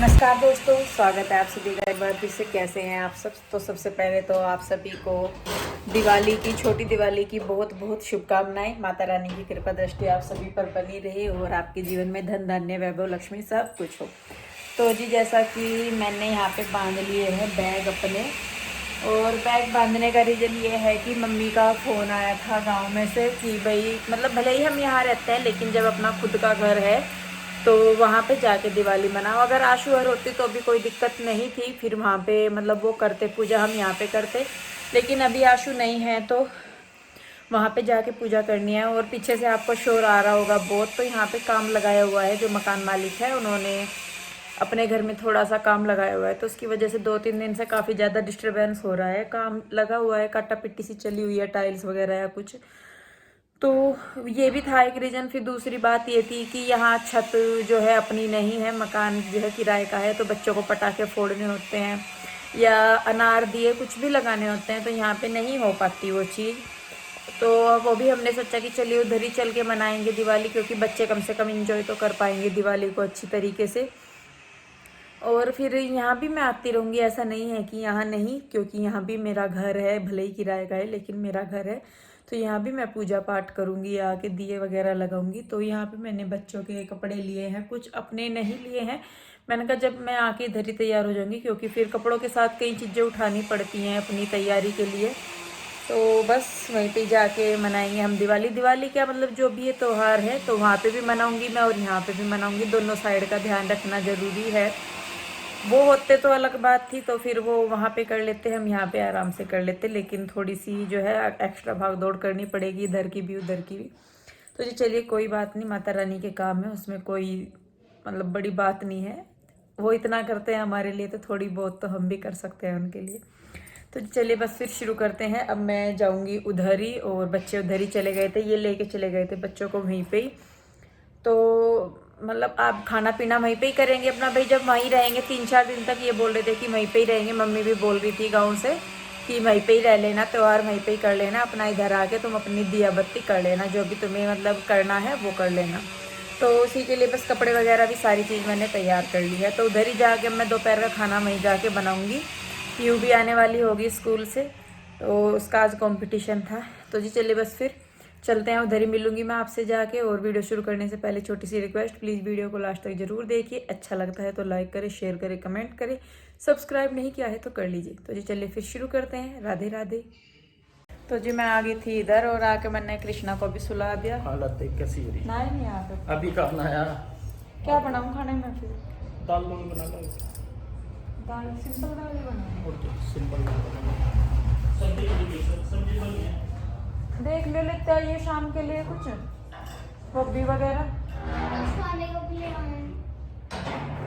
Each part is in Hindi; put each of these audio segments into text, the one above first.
नमस्कार दोस्तों, स्वागत है आप सभी का एक बार फिर से। कैसे हैं आप सब? तो सबसे पहले तो आप सभी को दिवाली की, छोटी दिवाली की बहुत बहुत शुभकामनाएं। माता रानी की कृपा दृष्टि आप सभी पर बनी रहे और आपके जीवन में धन धान्य वैभव लक्ष्मी सब कुछ हो। तो जी, जैसा कि मैंने यहाँ पे बांध लिए हैं बैग अपने, और बैग बांधने का रीज़न ये है कि मम्मी का फ़ोन आया था गांव में से कि भाई, मतलब भले ही हम यहाँ रहते हैं लेकिन जब अपना खुद का घर है तो वहाँ पे जाके दिवाली मनाओ। अगर आशुहर होती तो भी कोई दिक्कत नहीं थी, फिर वहाँ पे मतलब वो करते पूजा, हम यहाँ पे करते। लेकिन अभी आशु नहीं है तो वहाँ पे जाके पूजा करनी है। और पीछे से आपको शोर आ रहा होगा बहुत, तो यहाँ पे काम लगाया हुआ है। जो मकान मालिक है उन्होंने अपने घर में थोड़ा सा काम लगाया हुआ है, तो उसकी वजह से 2-3 दिन से काफ़ी ज़्यादा डिस्टर्बेंस हो रहा है। काम लगा हुआ है, काटा पिट्टी सी चली हुई है, टाइल्स वगैरह या कुछ, तो ये भी था एक रीज़न। फिर दूसरी बात ये थी कि यहाँ छत जो है अपनी नहीं है, मकान जो है किराए का है, तो बच्चों को पटाखे फोड़ने होते हैं या अनार दिए कुछ भी लगाने होते हैं, तो यहाँ पे नहीं हो पाती वो चीज़। तो वो भी हमने सोचा कि चलिए उधर ही चल के मनाएंगे दिवाली, क्योंकि बच्चे कम से कम इंजॉय तो कर पाएंगे दिवाली को अच्छी तरीके से। और फिर यहाँ भी मैं आती रहूँगी, ऐसा नहीं है कि यहाँ नहीं, क्योंकि यहाँ भी मेरा घर है, भले ही किराए का है लेकिन मेरा घर है। तो यहाँ भी मैं पूजा पाठ करूँगी, आके दिए वगैरह लगाऊंगी। तो यहाँ पे मैंने बच्चों के कपड़े लिए हैं, कुछ अपने नहीं लिए हैं। मैंने कहा जब मैं आके इधर ही तैयार हो जाऊँगी, क्योंकि फिर कपड़ों के साथ कई चीज़ें उठानी पड़ती हैं अपनी तैयारी के लिए। तो बस वहीं पे जाके मनाएंगे हम दिवाली। दिवाली क्या मतलब जो भी ये त्यौहार है तो वहाँ पे भी मनाऊंगी मैं और यहाँ पे भी मनाऊंगी। दोनों साइड का ध्यान रखना ज़रूरी है। वो होते तो अलग बात थी, तो फिर वो वहाँ पे कर लेते, हम यहाँ पे आराम से कर लेते, लेकिन थोड़ी सी जो है एक्स्ट्रा भाग दौड़ करनी पड़ेगी, इधर की भी उधर की भी। तो जी चलिए, कोई बात नहीं, माता रानी के काम है, उसमें कोई मतलब बड़ी बात नहीं है। वो इतना करते हैं हमारे लिए, तो थोड़ी बहुत तो हम भी कर सकते हैं उनके लिए। तो चलिए बस फिर शुरू करते हैं। अब मैं जाऊँगी उधर ही, और बच्चे उधर ही चले गए थे, ये लेके चले गए थे बच्चों को वहीं पे ही। तो मतलब आप खाना पीना वहीं पे ही करेंगे अपना भाई, जब वहीं रहेंगे 3-4 दिन तक। ये बोल रहे थे कि वहीं पे ही रहेंगे, मम्मी भी बोल रही थी गाँव से कि वहीं पे ही रह लेना, त्यौहार वहीं पे ही कर लेना अपना, इधर आके तुम अपनी दिया बत्ती कर लेना, जो भी तुम्हें मतलब करना है वो कर लेना। तो उसी के लिए बस कपड़े वगैरह भी सारी चीज़ मैंने तैयार कर ली है। तो उधर ही जाके मैं दोपहर का खाना वहीं जाके बनाऊँगी। पीयू भी आने वाली होगी स्कूल से, तो उसका आज कंपटीशन था। तो जी चलिए बस फिर चलते हैं, उधर ही मिलूंगी मैं आपसे जाके। और वीडियो शुरू करने से पहले छोटी सी रिक्वेस्ट, प्लीज़ वीडियो को लास्ट तक जरूर देखिए। अच्छा लगता है तो लाइक करें, शेयर करें, कमेंट करें, सब्सक्राइब नहीं किया है तो कर लीजिए। तो जी चलिए फिर शुरू करते हैं। राधे राधे। तो जी मैं आ गई थी इधर, और आके मैंने कृष्णा को भी सुला दिया। हालत देख कैसी हो रही ना ही नहीं यहाँ पे अभी कहाँ आया? क्या बनाऊँ खाने में? फिर दाल दूल बना लो। दाल, सिंपल दाल ही बनाऊँ। ओके, सिंपल दाल बना लो। सब्जी बन गई। देख ले लेते हैं ये शाम के लिए कुछ गोभी वगैरह।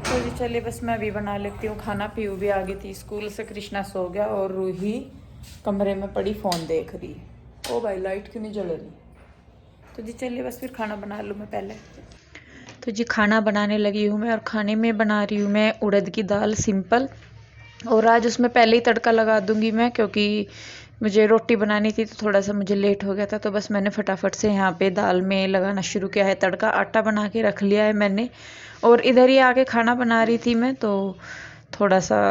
तो जी चलिए बस मैं भी बना लेती हूँ खाना। पीयू भी आ गई थी स्कूल से, कृष्णा सो गया और रूही कमरे में पड़ी फ़ोन देख रही। ओ भाई, लाइट क्यों नहीं जल रही? तो जी चलिए बस फिर खाना बना लूँ मैं पहले। तो जी खाना बनाने लगी हूँ मैं, और खाने में बना रही हूँ मैं उड़द की दाल सिंपल। और आज उसमें पहले ही तड़का लगा दूंगी मैं, क्योंकि मुझे रोटी बनानी थी तो थोड़ा सा मुझे लेट हो गया था। तो बस मैंने फटाफट से यहाँ पे दाल में लगाना शुरू किया है तड़का। आटा बना के रख लिया है मैंने, और इधर ही आके खाना बना रही थी मैं, तो थोड़ा सा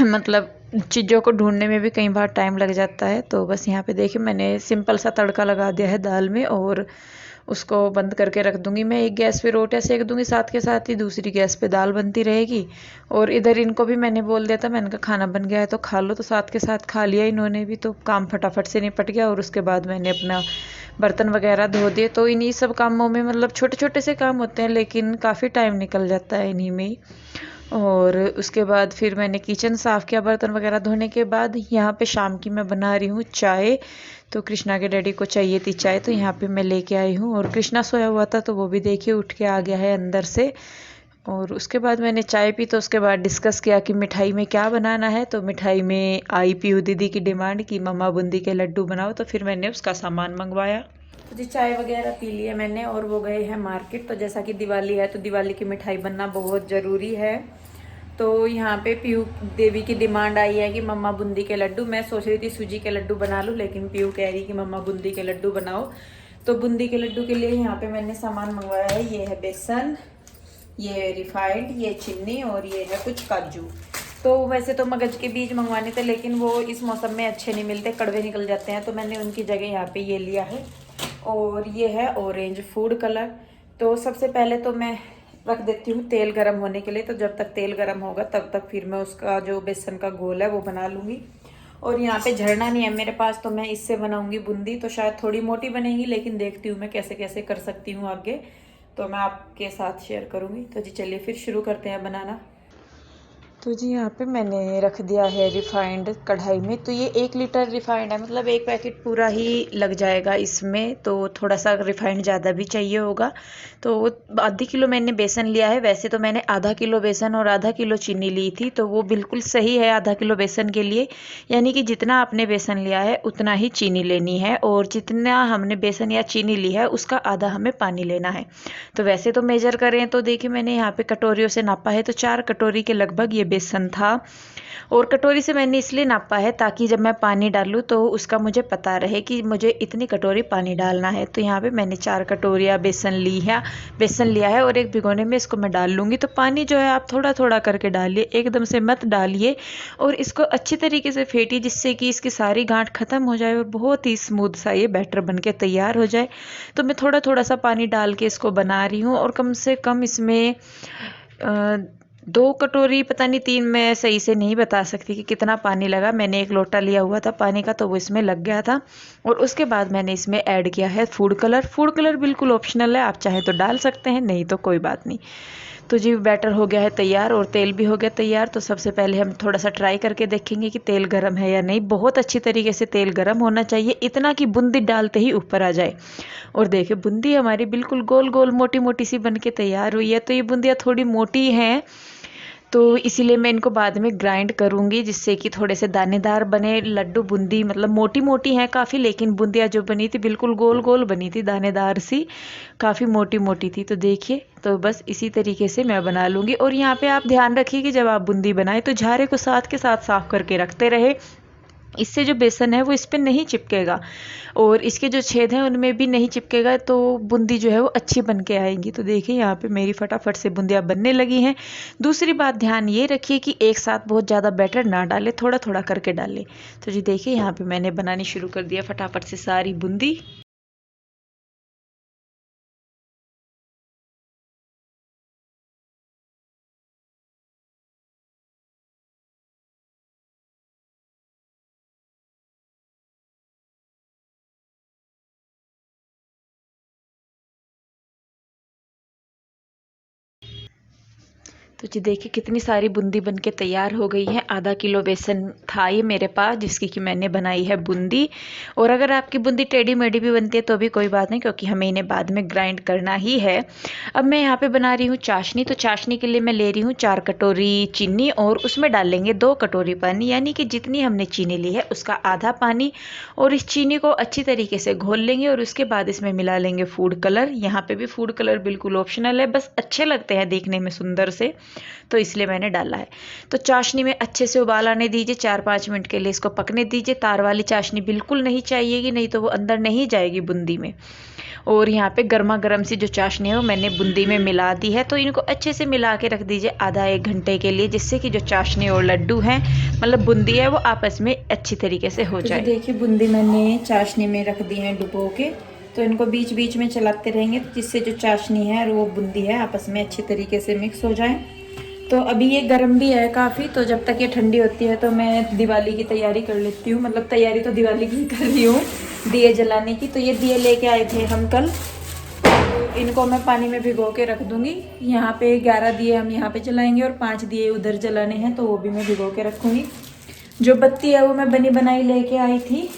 मतलब चीज़ों को ढूंढने में भी कई बार टाइम लग जाता है। तो बस यहाँ पे देखिए मैंने सिंपल सा तड़का लगा दिया है दाल में, और उसको बंद करके रख दूंगी मैं। एक गैस पे रोटियां सेक दूंगी, साथ के साथ ही दूसरी गैस पे दाल बनती रहेगी। और इधर इनको भी मैंने बोल दिया था, मैंने कहा खाना बन गया है तो खा लो, तो साथ के साथ खा लिया इन्होंने भी, तो काम फटाफट से निपट गया। और उसके बाद मैंने अपना बर्तन वगैरह धो दिए। तो इन्हीं सब कामों में, मतलब छोटे छोटे से काम होते हैं लेकिन काफ़ी टाइम निकल जाता है इन्हीं में ही। और उसके बाद फिर मैंने किचन साफ़ किया बर्तन वगैरह धोने के बाद। यहाँ पे शाम की मैं बना रही हूँ चाय। तो कृष्णा के डैडी को चाहिए थी चाय, तो यहाँ पे मैं लेके आई हूँ। और कृष्णा सोया हुआ था तो वो भी देखिए उठ के आ गया है अंदर से। और उसके बाद मैंने चाय पी, तो उसके बाद डिस्कस किया कि मिठाई में क्या बनाना है। तो मिठाई में आई पीयू दीदी की डिमांड की मम्मा बूंदी के लड्डू बनाओ, तो फिर मैंने उसका सामान मंगवाया। तो जी चाय वगैरह पी लिया मैंने, और वो गए हैं मार्केट। तो जैसा कि दिवाली है तो दिवाली की मिठाई बनना बहुत ज़रूरी है। तो यहाँ पे पीयू देवी की डिमांड आई है कि मम्मा बूंदी के लड्डू। मैं सोच रही थी सूजी के लड्डू बना लूँ, लेकिन पीयू कह रही कि मम्मा बूंदी के लड्डू बनाओ। तो बूंदी के लड्डू के लिए यहाँ पे मैंने सामान मंगवाया है। ये है बेसन, ये रिफाइंड, ये चीनी और ये है कुछ काजू। तो वैसे तो मगज के बीज मंगवाने थे, लेकिन वो इस मौसम में अच्छे नहीं मिलते, कड़वे निकल जाते हैं, तो मैंने उनकी जगह यहाँ पे ये लिया है। और ये है ऑरेंज फूड कलर। तो सबसे पहले तो मैं रख देती हूँ तेल गरम होने के लिए। तो जब तक तेल गरम होगा तब तक फिर मैं उसका जो बेसन का घोल है वो बना लूँगी। और यहाँ पे झरना नहीं है मेरे पास, तो मैं इससे बनाऊँगी बूंदी। तो शायद थोड़ी मोटी बनेगी, लेकिन देखती हूँ मैं कैसे कैसे कर सकती हूँ आगे, तो मैं आपके साथ शेयर करूँगी। तो जी चलिए फिर शुरू करते हैं बनाना। तो जी यहाँ पे मैंने रख दिया है रिफाइंड कढ़ाई में। तो ये 1 लीटर रिफाइंड है, मतलब 1 पैकेट पूरा ही लग जाएगा इसमें। तो थोड़ा सा रिफाइंड ज़्यादा भी चाहिए होगा। तो आधी किलो मैंने बेसन लिया है। वैसे तो मैंने आधा किलो बेसन और आधा किलो चीनी ली थी, तो वो बिल्कुल सही है आधा किलो बेसन के लिए। यानी कि जितना आपने बेसन लिया है उतना ही चीनी लेनी है, और जितना हमने बेसन या चीनी ली है उसका आधा हमें पानी लेना है। तो वैसे तो मेजर करें तो देखिए मैंने यहाँ पे कटोरियों से नापा है, तो 4 कटोरी के लगभग ये बेसन था। और कटोरी से मैंने इसलिए नापा है ताकि जब मैं पानी डालूँ तो उसका मुझे पता रहे कि मुझे इतनी कटोरी पानी डालना है। तो यहाँ पे मैंने 4 कटोरियाँ बेसन लिया है, और एक भिगोने में इसको मैं डाल लूँगी। तो पानी जो है आप थोड़ा थोड़ा करके डालिए, एकदम से मत डालिए। और इसको अच्छी तरीके से फेंटिए, जिससे कि इसकी सारी गांठ खत्म हो जाए और बहुत ही स्मूथ सा ये बैटर बन के तैयार हो जाए। तो मैं थोड़ा थोड़ा सा पानी डाल के इसको बना रही हूँ। और कम से कम इसमें 2 कटोरी, पता नहीं 3, मैं सही से नहीं बता सकती कि कितना पानी लगा। मैंने 1 लोटा लिया हुआ था पानी का, तो वो इसमें लग गया था। और उसके बाद मैंने इसमें ऐड किया है फूड कलर। फूड कलर बिल्कुल ऑप्शनल है, आप चाहें तो डाल सकते हैं, नहीं तो कोई बात नहीं। तो जी बैटर हो गया है तैयार और तेल भी हो गया तैयार। तो सबसे पहले हम थोड़ा सा ट्राई करके देखेंगे कि तेल गर्म है या नहीं। बहुत अच्छी तरीके से तेल गर्म होना चाहिए, इतना कि बूंदी डालते ही ऊपर आ जाए। और देखिए बूंदी हमारी बिल्कुल गोल गोल मोटी मोटी सी बन के तैयार हुई है। तो ये बूंदियाँ थोड़ी मोटी हैं, तो इसीलिए मैं इनको बाद में ग्राइंड करूँगी, जिससे कि थोड़े से दानेदार बने लड्डू। बूंदी मतलब मोटी मोटी हैं काफ़ी, लेकिन बूंदियाँ जो बनी थी बिल्कुल गोल गोल बनी थी, दानेदार सी, काफ़ी मोटी मोटी थी। तो देखिए, तो बस इसी तरीके से मैं बना लूँगी। और यहाँ पे आप ध्यान रखिए कि जब आप बूंदी बनाएं तो झारे को साथ के साथ साफ़ करके रखते रहे। इससे जो बेसन है वो इस पर नहीं चिपकेगा, और इसके जो छेद हैं उनमें भी नहीं चिपकेगा। तो बूंदी जो है वो अच्छी बन के आएगी। तो देखिए यहाँ पे मेरी फटाफट से बूंदियाँ बनने लगी हैं। दूसरी बात ध्यान ये रखिए कि एक साथ बहुत ज़्यादा बैटर ना डालें, थोड़ा थोड़ा करके डालें। तो जी देखिए यहाँ पे मैंने बनानी शुरू कर दिया फटाफट से सारी बूंदी। तो जी देखिए कितनी सारी बूंदी बन के तैयार हो गई है। आधा किलो बेसन था ये मेरे पास, जिसकी कि मैंने बनाई है बूंदी। और अगर आपकी बूंदी टेढ़ी मेढ़ी भी बनती है तो भी कोई बात नहीं, क्योंकि हमें इन्हें बाद में ग्राइंड करना ही है। अब मैं यहाँ पे बना रही हूँ चाशनी। तो चाशनी के लिए मैं ले रही हूँ 4 कटोरी चीनी, और उसमें डाल लेंगे 2 कटोरी पानी, यानी कि जितनी हमने चीनी ली है उसका आधा पानी। और इस चीनी को अच्छी तरीके से घोल लेंगे, और उसके बाद इसमें मिला लेंगे फूड कलर। यहाँ पे भी फूड कलर बिल्कुल ऑप्शनल है, बस अच्छे लगते हैं देखने में सुंदर से, तो इसलिए मैंने डाला है। तो चाशनी में अच्छे से उबाल आने दीजिए, 4-5 मिनट के लिए इसको पकने दीजिए। तार वाली चाशनी बिल्कुल नहीं चाहिएगी, नहीं तो वो अंदर नहीं जाएगी बूंदी में। और यहाँ पे गर्मा गर्म सी जो चाशनी है वो मैंने बूंदी में मिला दी है। तो इनको अच्छे से मिला के रख दीजिए आधा 1 घंटे के लिए, जिससे कि जो चाशनी और लड्डू हैं, मतलब बूंदी है, वो आपस में अच्छी तरीके से हो जाए। देखिए बूंदी मैंने चाशनी में रख दी है डुबो के। तो इनको बीच बीच में चलाते रहेंगे, जिससे जो चाशनी है और वो बूंदी है आपस में अच्छी तरीके से मिक्स हो जाए। तो अभी ये गर्म भी है काफ़ी, तो जब तक ये ठंडी होती है तो मैं दिवाली की तैयारी कर लेती हूँ। मतलब तैयारी तो दिवाली की कर रही हूँ, दिए जलाने की। तो ये दिए लेके आए थे हम कल, तो इनको मैं पानी में भिगो के रख दूँगी। यहाँ पे 11 दिए हम यहाँ पे जलाएंगे और 5 दिए उधर जलाने हैं, तो वो भी मैं भिगो के रखूँगी। जो बत्ती है वो मैं बनी बनाई लेके आई थी,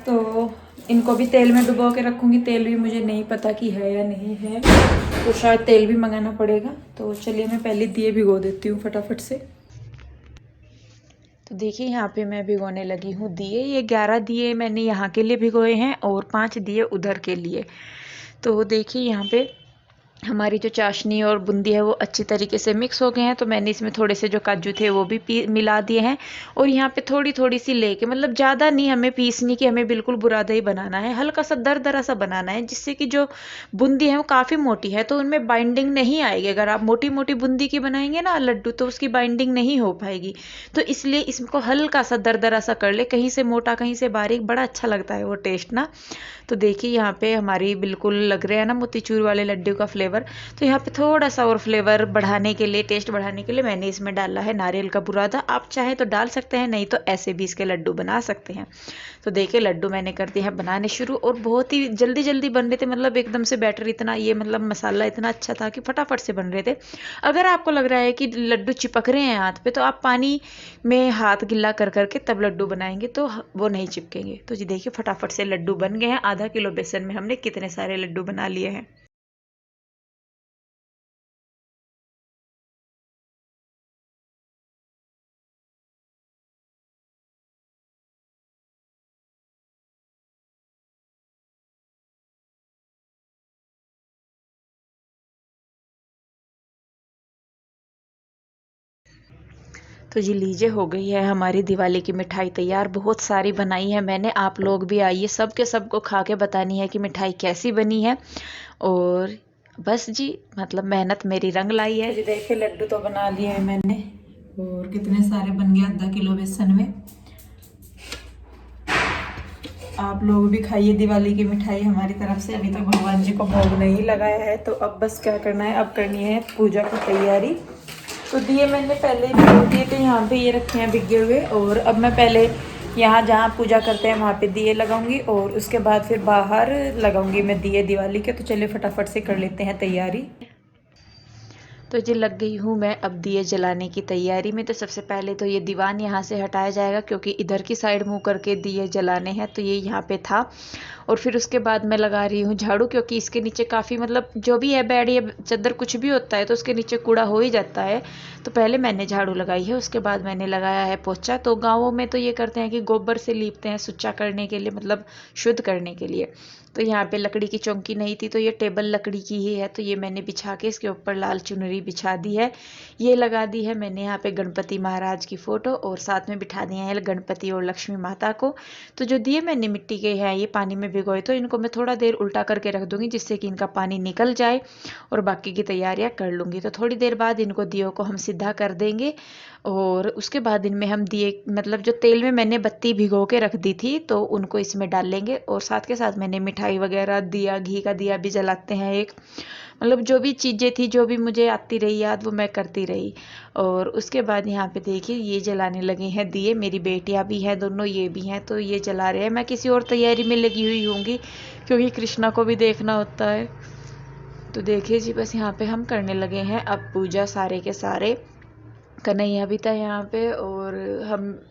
तो इनको भी तेल में डुबो के रखूँगी। तेल भी मुझे नहीं पता कि है या नहीं है, तो शायद तेल भी मंगाना पड़ेगा। तो चलिए मैं पहले दिए भिगो देती हूँ फटाफट से। तो देखिए यहाँ पे मैं भिगोने लगी हूँ दिए। ये 11 दिए मैंने यहाँ के लिए भिगोए हैं और 5 दिए उधर के लिए। तो देखिए यहाँ पे हमारी जो चाशनी और बूंदी है वो अच्छी तरीके से मिक्स हो गए हैं। तो मैंने इसमें थोड़े से जो काजू थे वो भी मिला दिए हैं। और यहाँ पे थोड़ी थोड़ी सी लेके, मतलब ज़्यादा नहीं हमें पीसनी कि हमें बिल्कुल बुरादा ही बनाना है, हल्का सा दरदरा सा बनाना है, जिससे कि जो बूंदी है वो काफ़ी मोटी है तो उनमें बाइंडिंग नहीं आएगी। अगर आप मोटी मोटी बूंदी की बनाएंगे ना लड्डू तो उसकी बाइंडिंग नहीं हो पाएगी। तो इसलिए इसको हल्का सा दरदरा सा कर ले, कहीं से मोटा कहीं से बारीक, बड़ा अच्छा लगता है वो टेस्ट ना। तो देखिए यहाँ पे हमारी बिल्कुल लग रहे हैं ना मोतीचूर वाले लड्डू का फ्लेवर। तो यहाँ पे थोड़ा सा और फ्लेवर बढ़ाने के लिए, टेस्ट बढ़ाने के लिए मैंने इसमें डाला है नारियल का बुरादा। आप चाहे तो डाल सकते हैं, नहीं तो ऐसे भी इसके लड्डू बना सकते हैं। तो देखिए लड्डू मैंने कर दिया है बनाने शुरू, और बहुत ही जल्दी जल्दी बन रहे थे, मतलब एकदम से बैटर इतना, ये मतलब मसाला इतना अच्छा था कि फटाफट से बन रहे थे। अगर आपको लग रहा है कि लड्डू चिपक रहे हैं हाथ पे, तो आप पानी में हाथ गिल्ला कर करके तब लड्डू बनाएंगे तो वो नहीं चिपकेंगे। तो जी देखिए फटाफट से लड्डू बन गए हैं। आधा किलो बेसन में हमने कितने सारे लड्डू बना लिए हैं। तो जी लीजिए हो गई है हमारी दिवाली की मिठाई तैयार। बहुत सारी बनाई है मैंने, आप लोग भी आइए, सबके सबको खा के बतानी है कि मिठाई कैसी बनी है। और बस जी, मतलब मेहनत मेरी रंग लाई है। तो जी देखिए लड्डू तो बना लिए है मैंने, और कितने सारे बन गए आधा किलो बेसन में। आप लोग भी खाइए दिवाली की मिठाई हमारी तरफ से। अभी तक भगवान जी को भोग नहीं लगाया है, तो अब बस क्या करना है, अब करनी है पूजा की तैयारी। तो दिए मैंने पहले ही भिगो दिए थे, यहाँ पे ये रखे हैं भिगे हुए। और अब मैं पहले यहाँ जहाँ पूजा करते हैं वहाँ पे दिए लगाऊंगी, और उसके बाद फिर बाहर लगाऊंगी मैं दिए दिवाली के। तो चलिए फटाफट से कर लेते हैं तैयारी। तो जी लग गई हूँ मैं अब दिए जलाने की तैयारी में। तो सबसे पहले तो ये दीवान यहाँ से हटाया जाएगा, क्योंकि इधर की साइड मुँह करके दिए जलाने हैं, तो ये यहाँ पे था। और फिर उसके बाद मैं लगा रही हूँ झाड़ू, क्योंकि इसके नीचे काफ़ी, मतलब जो भी है बेड या चादर कुछ भी होता है तो उसके नीचे कूड़ा हो ही जाता है। तो पहले मैंने झाड़ू लगाई है, उसके बाद मैंने लगाया है पोछा। तो गाँवों में तो ये करते हैं कि गोबर से लीपते हैं सुच्चा करने के लिए, मतलब शुद्ध करने के लिए। तो यहाँ पे लकड़ी की चौकी नहीं थी, तो ये टेबल लकड़ी की ही है, तो ये मैंने बिछा के इसके ऊपर लाल चुनरी बिछा दी है। ये लगा दी है मैंने यहाँ पे गणपति महाराज की फ़ोटो, और साथ में बिठा दिए हैं गणपति और लक्ष्मी माता को। तो जो दिए मैंने मिट्टी के हैं ये पानी में भिगोए, तो इनको मैं थोड़ा देर उल्टा करके रख दूँगी, जिससे कि इनका पानी निकल जाए, और बाकी की तैयारियाँ कर लूँगी। तो थोड़ी देर बाद इनको दियों को हम सीधा कर देंगे, और उसके बाद इनमें हम दिए, मतलब जो तेल में मैंने बत्ती भिगो के रख दी थी तो उनको इसमें डाल लेंगे। और साथ के साथ मैंने मिठाई वगैरह दिया, घी का दिया भी जलाते हैं एक, मतलब जो भी चीज़ें थी जो भी मुझे आती रही याद वो मैं करती रही। और उसके बाद यहाँ पे देखिए ये जलाने लगे हैं दिए, मेरी बेटियाँ भी हैं दोनों, ये भी हैं, तो ये जला रहे हैं। मैं किसी और तैयारी में लगी हुई होंगी, क्योंकि कृष्णा को भी देखना होता है। तो देखिए जी बस यहाँ पे हम करने लगे हैं अब पूजा सारे के सारे। कन्हैया भी था यहाँ पे, और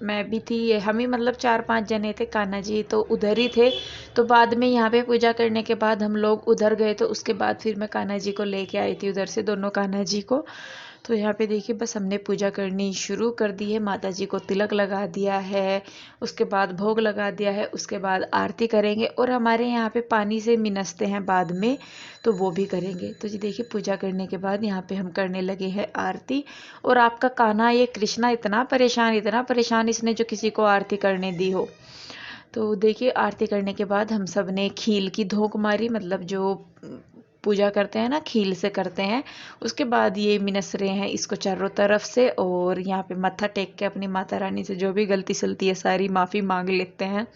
मैं भी थी, ये हम ही मतलब 4-5 जने थे, कान्हा जी तो उधर ही थे। तो बाद में यहाँ पे पूजा करने के बाद हम लोग उधर गए, तो उसके बाद फिर मैं कान्हा जी को लेके आई थी उधर से, दोनों कान्हा जी को। तो यहाँ पे देखिए बस हमने पूजा करनी शुरू कर दी है, माता जी को तिलक लगा दिया है, उसके बाद भोग लगा दिया है, उसके बाद आरती करेंगे, और हमारे यहाँ पे पानी से मिनसते हैं बाद में, तो वो भी करेंगे। तो जी देखिए पूजा करने के बाद यहाँ पे हम करने लगे हैं आरती। और आपका कान्हा ये कृष्णा इतना परेशान इसने जो किसी को आरती करने दी हो। तो देखिए आरती करने के बाद हम सब ने खील की धोक मारी, मतलब जो पूजा करते हैं ना खील से करते हैं। उसके बाद ये मिनस रहे हैं इसको चारों तरफ से, और यहाँ पे मत्था टेक के अपनी माता रानी से जो भी गलती सलती है सारी माफ़ी मांग लेते हैं।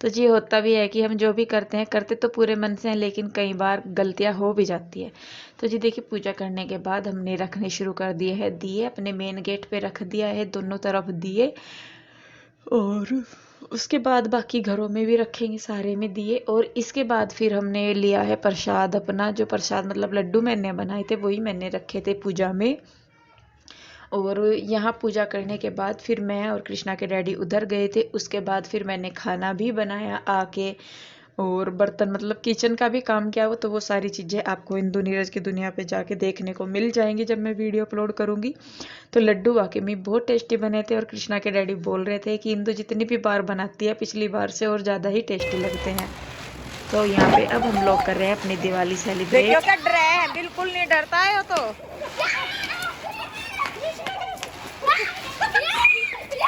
तो जी होता भी है कि हम जो भी करते हैं करते तो पूरे मन से हैं, लेकिन कई बार गलतियां हो भी जाती है। तो जी देखिए पूजा करने के बाद हमने रखने शुरू कर दिए हैं दिए, अपने मेन गेट पे रख दिया है दोनों तरफ दिए, और उसके बाद बाकी घरों में भी रखेंगे सारे में दिए। और इसके बाद फिर हमने लिया है प्रसाद अपना, जो प्रसाद मतलब लड्डू मैंने बनाए थे वही मैंने रखे थे पूजा में। और यहाँ पूजा करने के बाद फिर मैं और कृष्णा के डैडी उधर गए थे, उसके बाद फिर मैंने खाना भी बनाया आके, और बर्तन मतलब किचन का भी काम किया। तो वो सारी चीज़ें आपको इंदु नीरज की दुनिया पे जाके देखने को मिल जाएंगी जब मैं वीडियो अपलोड करूँगी। तो लड्डू वाकई में बहुत टेस्टी बने थे, और कृष्णा के डैडी बोल रहे थे कि इंदु जितनी भी बार बनाती है पिछली बार से और ज़्यादा ही टेस्टी लगते हैं। तो यहाँ पे अब हम लोग कर रहे हैं अपनी दिवाली सेलिब्रेट। देखियो क्या डर है, बिल्कुल नहीं डरता है वो तो।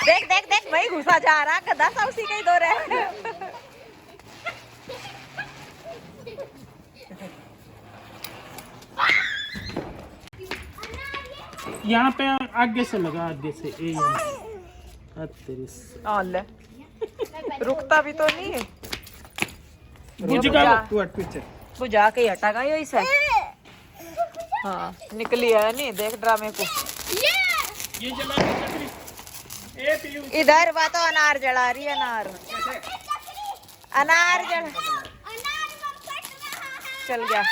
देख देख देख भाई घुसा जा रहा, गधा सा उसी का ही दौर है। यहाँ पे आगे से लगा, आगे से ये रुकता भी तो नहीं है। पीछे बुझा के हटागा यही से। हाँ निकली है नहीं, देख ड्रामे को। ये जला के चक्री। ए पीयू इधर बात अनार जला रही है, अनार अनार जला चल गया।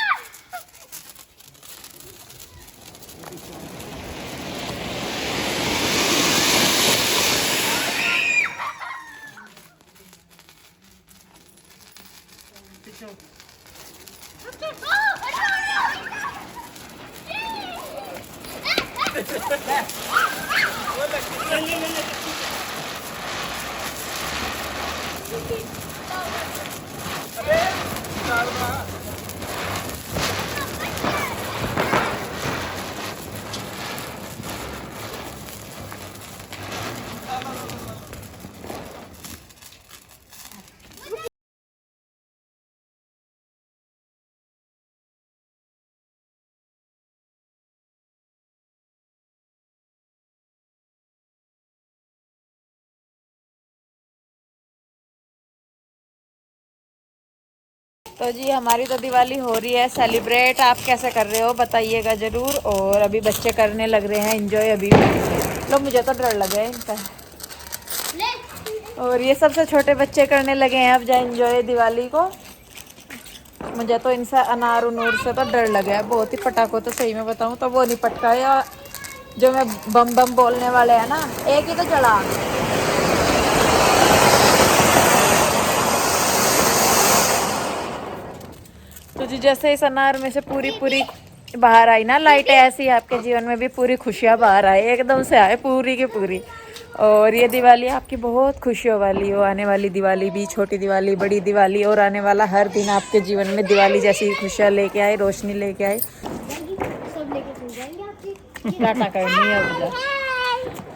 तो जी हमारी तो दिवाली हो रही है सेलिब्रेट, आप कैसे कर रहे हो बताइएगा ज़रूर। और अभी बच्चे करने लग रहे हैं एंजॉय अभी भी। लो मुझे तो डर लगा है इनका। और ये सबसे छोटे बच्चे करने लगे हैं अब जा एंजॉय दिवाली को। मुझे तो इनसे अनार उनूर से तो डर लगा है बहुत ही। पटाखों तो सही में बताऊँ तो वो नहीं पटका है जो मैं बम बम बोलने वाले हैं ना, एक ही तो चला। तो जी जैसे इस अनार में से पूरी पूरी बाहर आई ना लाइट, ऐसी आपके जीवन में भी पूरी खुशियाँ बाहर आए, एकदम से आए पूरी की पूरी। और ये दिवाली आपकी बहुत खुशियों वाली हो। आने वाली दिवाली भी, छोटी दिवाली, बड़ी दिवाली, और आने वाला हर दिन आपके जीवन में दिवाली जैसी खुशियाँ लेके आए, रोशनी लेके आए। टाटा करनी है मुझे।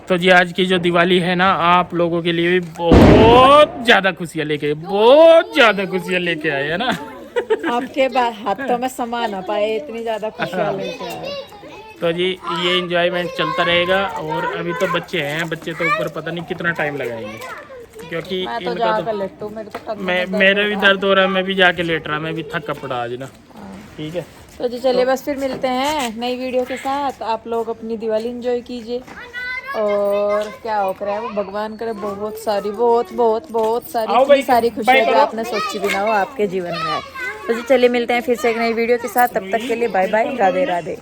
तो जी आज की जो दिवाली है ना, आप लोगों के लिए भी बहुत ज्यादा खुशियाँ लेके, बहुत ज्यादा खुशियाँ लेके आए है ना। आपके हाथों में समा ना पाए, इतनी ज्यादा खुशियाँ लेके आए। तो जी ये एंजॉयमेंट चलता रहेगा। और अभी तो बच्चे हैं, बच्चे तो ऊपर पता नहीं कितना टाइम लगाएंगे, क्योंकि मैं तो इनका जाकर तो लेटूं, मेरे तो कंधे में दर्द मेरे भी हो रहा है। दर्द हो रहा है, मैं भी जाके लेट रहा, मैं भी थक पड़ा आज ना। ठीक है तो जी चलिए बस फिर मिलते हैं नई वीडियो के साथ। आप लोग अपनी दिवाली एंजॉय कीजिए। और क्या हो रहा है वो भगवान करे बहुत सारी इतनी सारी खुशियाँ जो आपने सोची भी ना हो आपके जीवन में आए। तो जी चलिए मिलते हैं फिर से एक नई वीडियो के साथ। तब तक के लिए बाय बाय, राधे राधे।